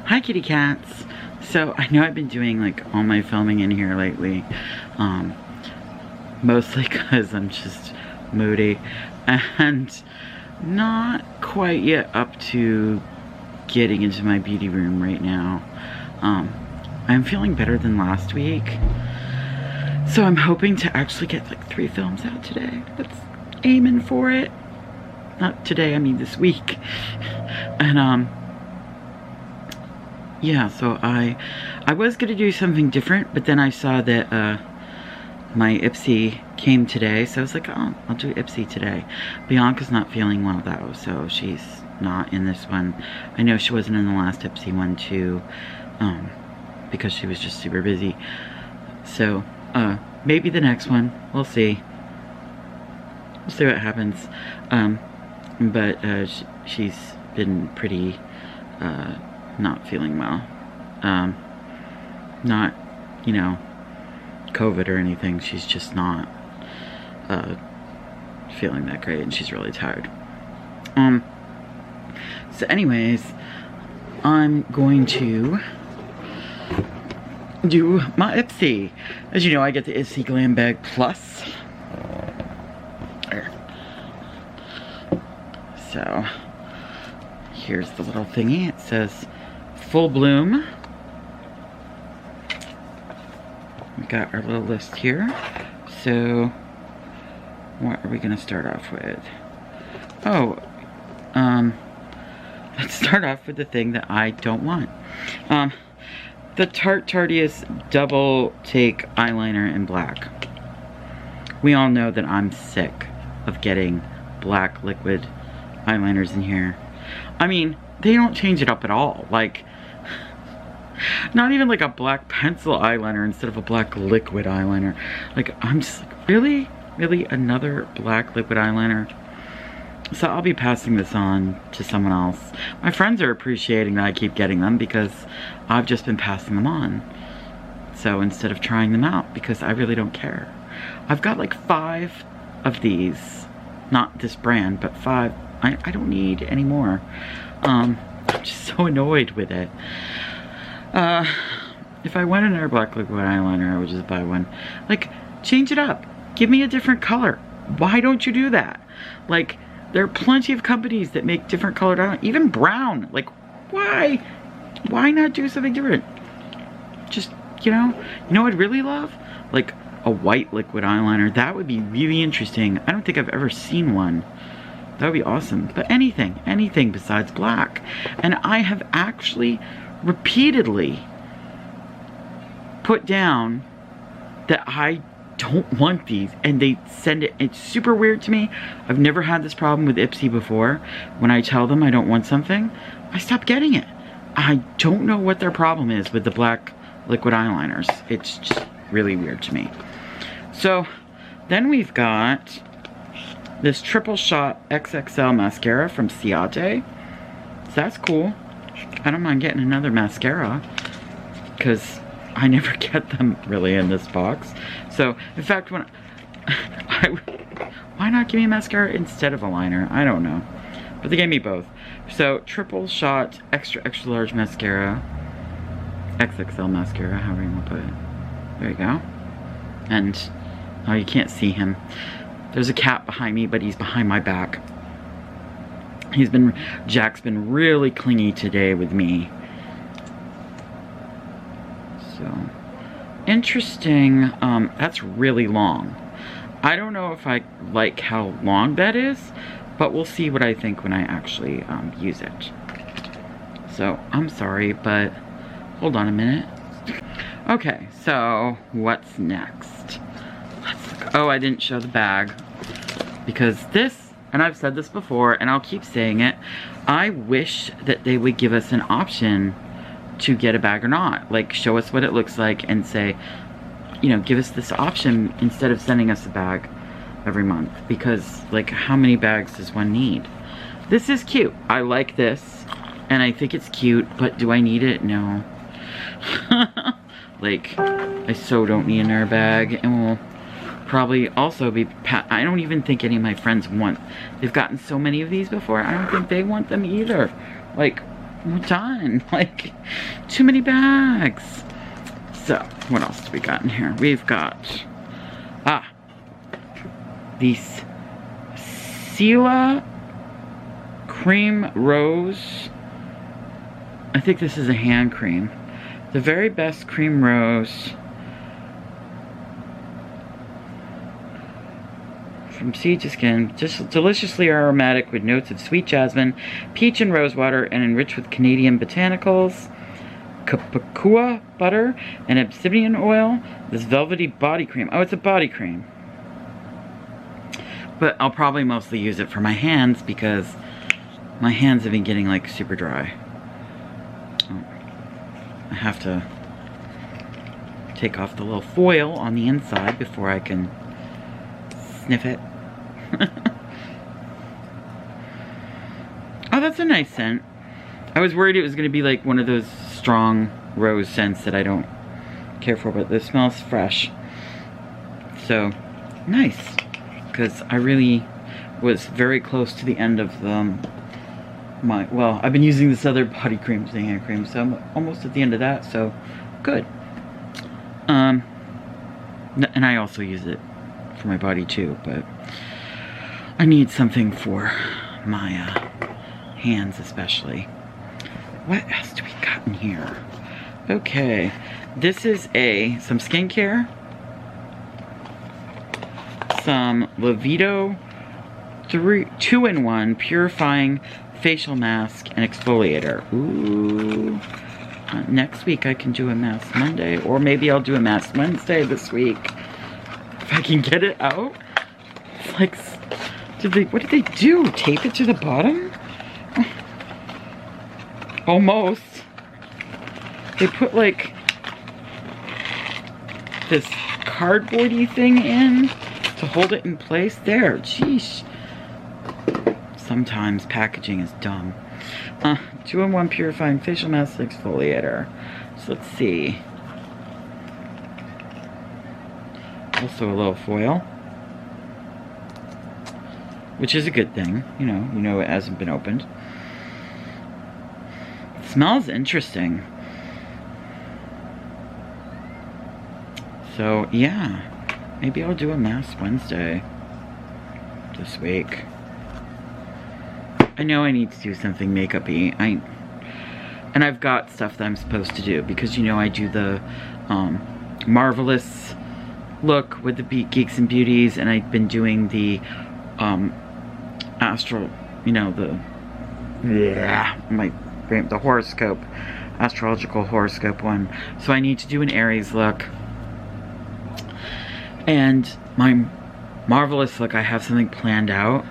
Hi kitty cats. So I know I've been doing like all my filming in here lately, mostly because I'm just moody and not quite yet up to getting into my beauty room right now. I'm feeling better than last week, so I'm hoping to actually get like 3 films out today. That's aiming for it. Not today, I mean this week. And yeah, so I was gonna do something different, but then I saw that my Ipsy came today, so I was like, oh, I'll do Ipsy today. Bianca's not feeling well though, so she's not in this one. I know she wasn't in the last Ipsy one too, because she was just super busy. So maybe the next one, we'll see. We'll see what happens. But she's been pretty not feeling well. Not, you know, COVID or anything. She's just not feeling that great, and she's really tired. So anyways, I'm going to do my Ipsy. As you know, I get the Ipsy Glambagplus. So here's the little thingy. It says Full Bloom. We got our little list here. So what are we gonna start off with? Oh, let's start off with the thing that I don't want. The Tarte's Double Take Eyeliner in black. We all know that I'm sick of getting black liquid eyeliners in here. I mean, they don't change it up at all. Like, not even like a black pencil eyeliner instead of a black liquid eyeliner. Like, I'm just like, really? Really? Another black liquid eyeliner? So I'll be passing this on to someone else. My friends are appreciating that I keep getting them because I've just been passing them on. So instead of trying them out, because I really don't care. I've got like 5 of these. Not this brand, but 5. I don't need any more. I'm just so annoyed with it. If I wanted another black liquid eyeliner, I would just buy one. Like, change it up. Give me a different color. Why don't you do that? Like, there are plenty of companies that make different colored eyeliner. Even brown. Like, why? Why not do something different? Just, you know what I'd really love? Like, a white liquid eyeliner. That would be really interesting. I don't think I've ever seen one. That would be awesome. But anything besides black. And I have actually repeatedly put down that I don't want these, and they send it. It's super weird to me. I've never had this problem with Ipsy before. When I tell them I don't want something, I stop getting it. I don't know what their problem is with the black liquid eyeliners. It's just really weird to me. So then we've got this triple shot XXL mascara from Ebates. So that's cool. I don't mind getting another mascara because I never get them really in this box. So in fact, when why not give me a mascara instead of a liner? I don't know, but they gave me both. So triple shot extra large mascara, XXL mascara, however you want to put it. There you go. And oh, you can't see him. There's a cat behind me, but he's behind my back. Jack's been really clingy today with me. So, interesting. That's really long. I don't know if I like how long that is, but we'll see what I think when I actually use it. So, I'm sorry, but hold on a minute. Okay, so what's next? Oh, I didn't show the bag because this, and I've said this before and I'll keep saying it, I wish that they would give us an option to get a bag or not. Like, show us what it looks like and say, you know, give us this option instead of sending us a bag every month. Because, like, how many bags does one need? This is cute. I like this and I think it's cute, but do I need it? No. Like, I so don't need another bag, and we'll probably also be, I don't even think any of my friends want, they've gotten so many of these before, I don't think they want them either. Like, we're done. Like, too many bags. So, what else do we got in here? We've got, these Sela Cream Rose. I think this is a hand cream. The very best cream rose from seed to skin, just deliciously aromatic with notes of sweet jasmine, peach and rose water, and enriched with Canadian botanicals, Kapakua butter, and obsidian oil. This velvety body cream. Oh, it's a body cream. But I'll probably mostly use it for my hands because my hands have been getting like super dry. Oh, I have to take off the little foil on the inside before I can sniff it. Oh, that's a nice scent. I was worried it was going to be like one of those strong rose scents that I don't care for, but this smells fresh. So, nice. Because I really was very close to the end of well, I've been using this other body cream, the hand cream, so I'm almost at the end of that, so good. And I also use it for my body too, but I need something for my hands especially. What else do we got in here? Okay, this is some skincare, some Levito 2-in-1 purifying facial mask and exfoliator. Ooh. Next week I can do a Mask Monday, or maybe I'll do a Mask Wednesday this week. If I can get it out. It's like, what did they do? Tape it to the bottom? Almost. They put like this cardboardy thing in to hold it in place. There, sheesh. Sometimes packaging is dumb. 2-in-1 purifying facial mask exfoliator. So let's see. Also a little foil, which is a good thing. You know it hasn't been opened. It smells interesting. So yeah, maybe I'll do a Mask Wednesday this week. I know I need to do something makeup-y. And I've got stuff that I'm supposed to do because I do the Marvelous look with the Geeks and Beauties, and I've been doing the astral, the horoscope, astrological horoscope one. So I need to do an Aries look. And my Marvelous look, I have something planned out,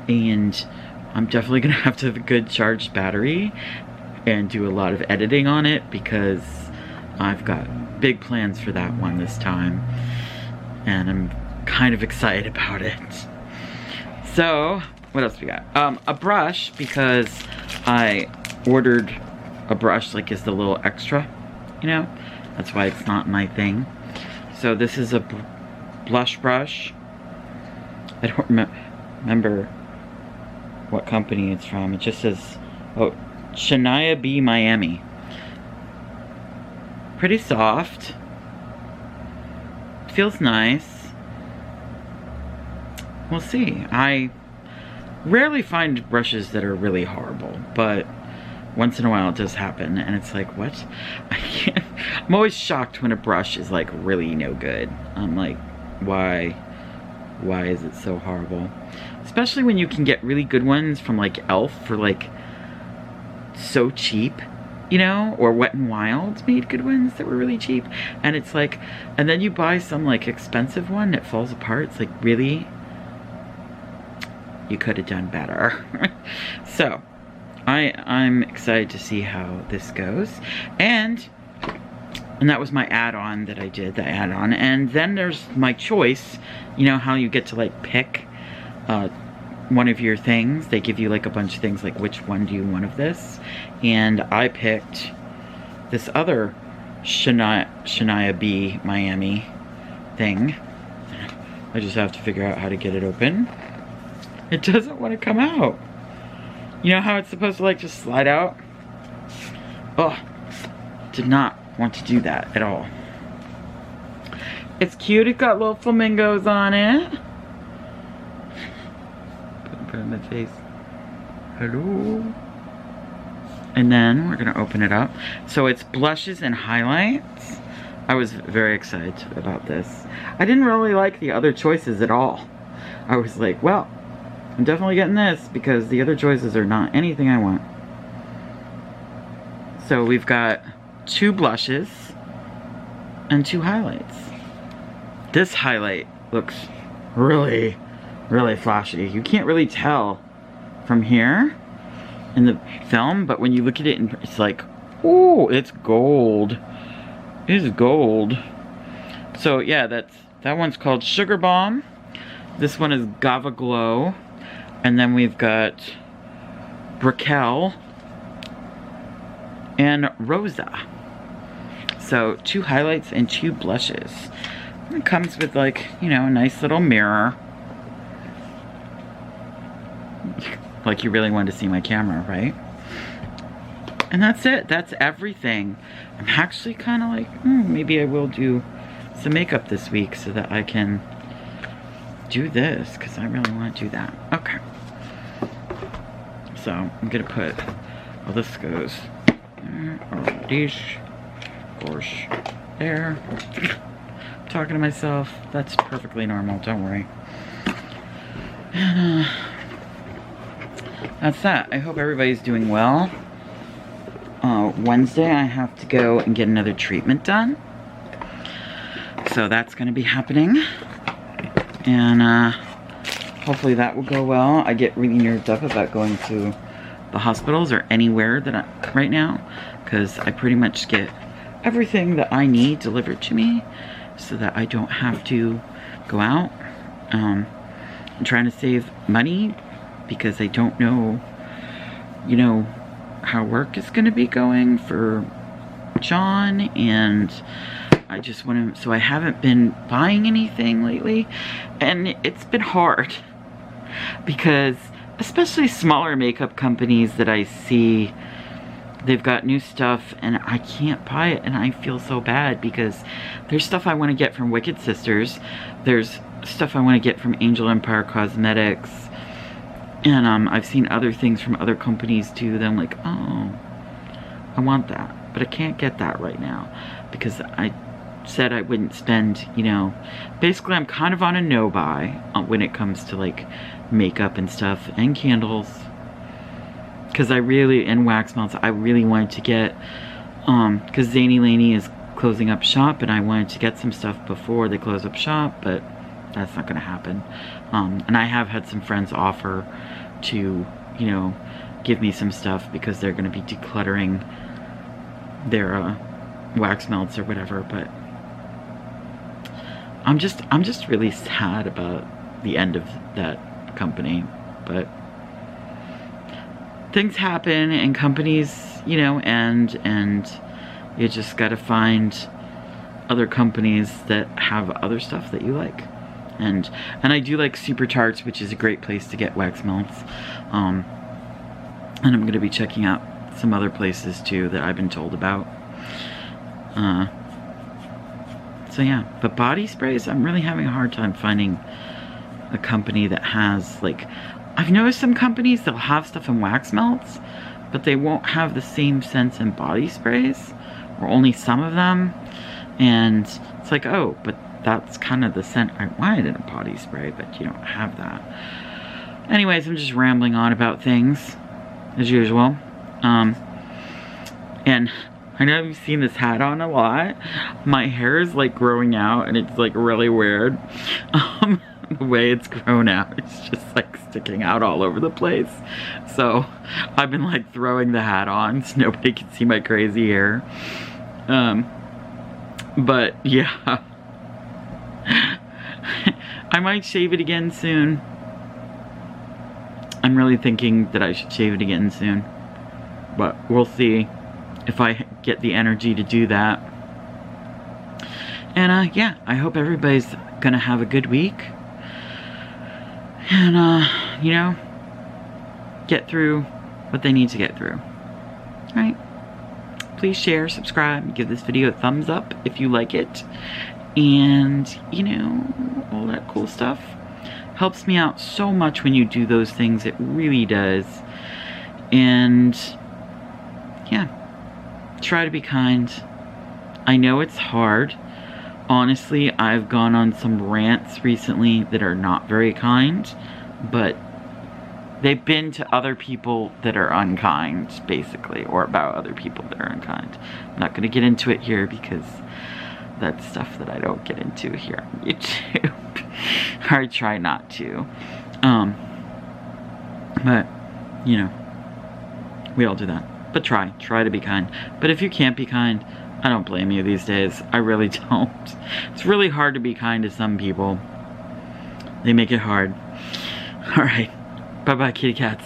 and I'm definitely gonna have to have a good charged battery and do a lot of editing on it because I've got big plans for that one this time, and I'm kind of excited about it. So, what else we got? A brush, because I ordered a brush like as the little extra, that's why it's not my thing. So this is a blush brush. I don't remember what company it's from. It just says, oh, Shania B. Miami. Pretty soft. Feels nice. We'll see. I rarely find brushes that are really horrible, but once in a while it does happen, and it's like, what? I'm always shocked when a brush is like really no good. I'm like, why is it so horrible? Especially when you can get really good ones from like e.l.f. for like so cheap, or Wet n Wild made good ones that were really cheap, and it's like, and then you buy some like expensive one that falls apart. It's like, really? You could have done better. So I'm excited to see how this goes, and that was my add-on that I did, the add-on. And then there's my choice. How you get to like pick one of your things. They give you like a bunch of things, like which one do you want of this, and I picked this other Shania B. Miami thing. I just have to figure out how to get it open. It doesn't want to come out. You know how it's supposed to like just slide out? Oh, did not want to do that at all. It's cute. It's got little flamingos on it. Put it in my face. Hello. And then we're gonna open it up. So it's blushes and highlights. I was very excited about this. I didn't really like the other choices at all. I was like, well, I'm definitely getting this because the other choices are not anything I want. So we've got 2 blushes and 2 highlights. This highlight looks really, really flashy. You can't really tell from here in the film, but when you look at it, it's like, oh, it's gold. It is gold. So yeah, that one's called Sugar Bomb. This one is Gava Glow. And then we've got Brickell and Rosa. So 2 highlights and 2 blushes. It comes with, like, you know, a nice little mirror. Like you really wanted to see my camera, right? And that's it. That's everything. I'm actually kind of like, maybe I will do some makeup this week so that I can do this, because I really want to do that. Okay. So I'm gonna put, well, this goes there, or dish, of course, there. I'm talking to myself. That's perfectly normal, don't worry. And that's that. I hope everybody's doing well. Wednesday I have to go and get another treatment done. So that's gonna be happening. And hopefully that will go well. I get really nerved up about going to the hospitals or anywhere that right now, because I pretty much get everything that I need delivered to me so that I don't have to go out. I'm trying to save money because I don't know, you know, how work is going to be going for John, and I just want to, so I haven't been buying anything lately, and it's been hard because especially smaller makeup companies that I see, they've got new stuff and I can't buy it, and I feel so bad because there's stuff I want to get from Wicked Sisters, there's stuff I want to get from Angel Empire Cosmetics, and I've seen other things from other companies too that I'm like, oh, I want that, but I can't get that right now because I said I wouldn't spend, you know, basically I'm kind of on a no buy when it comes to like makeup and stuff and candles, because I really, and wax melts, I really wanted to get, because Zany Laney is closing up shop and I wanted to get some stuff before they close up shop, but that's not going to happen. And I have had some friends offer to, you know, give me some stuff because they're going to be decluttering their wax melts or whatever, but I'm just really sad about the end of that company. But things happen and companies, you know, and you just gotta find other companies that have other stuff that you like. And I do like Super Tarts, which is a great place to get wax melts. And I'm gonna be checking out some other places too that I've been told about. So yeah, but body sprays, I'm really having a hard time finding a company that has, like, I've noticed some companies, they'll have stuff in wax melts, but they won't have the same scents in body sprays, or only some of them. And it's like, oh, but that's kind of the scent I wanted in a body spray, but you don't have that. Anyways, I'm just rambling on about things, as usual. And I know you've seen this hat on a lot. My hair is like growing out and it's like really weird. The way it's grown out, it's just like sticking out all over the place. So I've been like throwing the hat on so nobody can see my crazy hair. But yeah. I might shave it again soon. I'm really thinking that I should shave it again soon. But we'll see if I get the energy to do that. And yeah, I hope everybody's gonna have a good week. And you know, get through what they need to get through. Right? please share, subscribe, give this video a thumbs up if you like it. And, you know, all that cool stuff. Helps me out so much when you do those things. It really does. And, yeah. Try to be kind. I know it's hard. Honestly, I've gone on some rants recently that are not very kind. But they've been to other people that are unkind, basically. Or about other people that are unkind. I'm not going to get into it here because that's stuff that I don't get into here on YouTube. Or I try not to. But, you know, we all do that. But try to be kind. But if you can't be kind, I don't blame you these days. I really don't. It's really hard to be kind to some people. They make it hard. Alright. Bye-bye, kitty cats.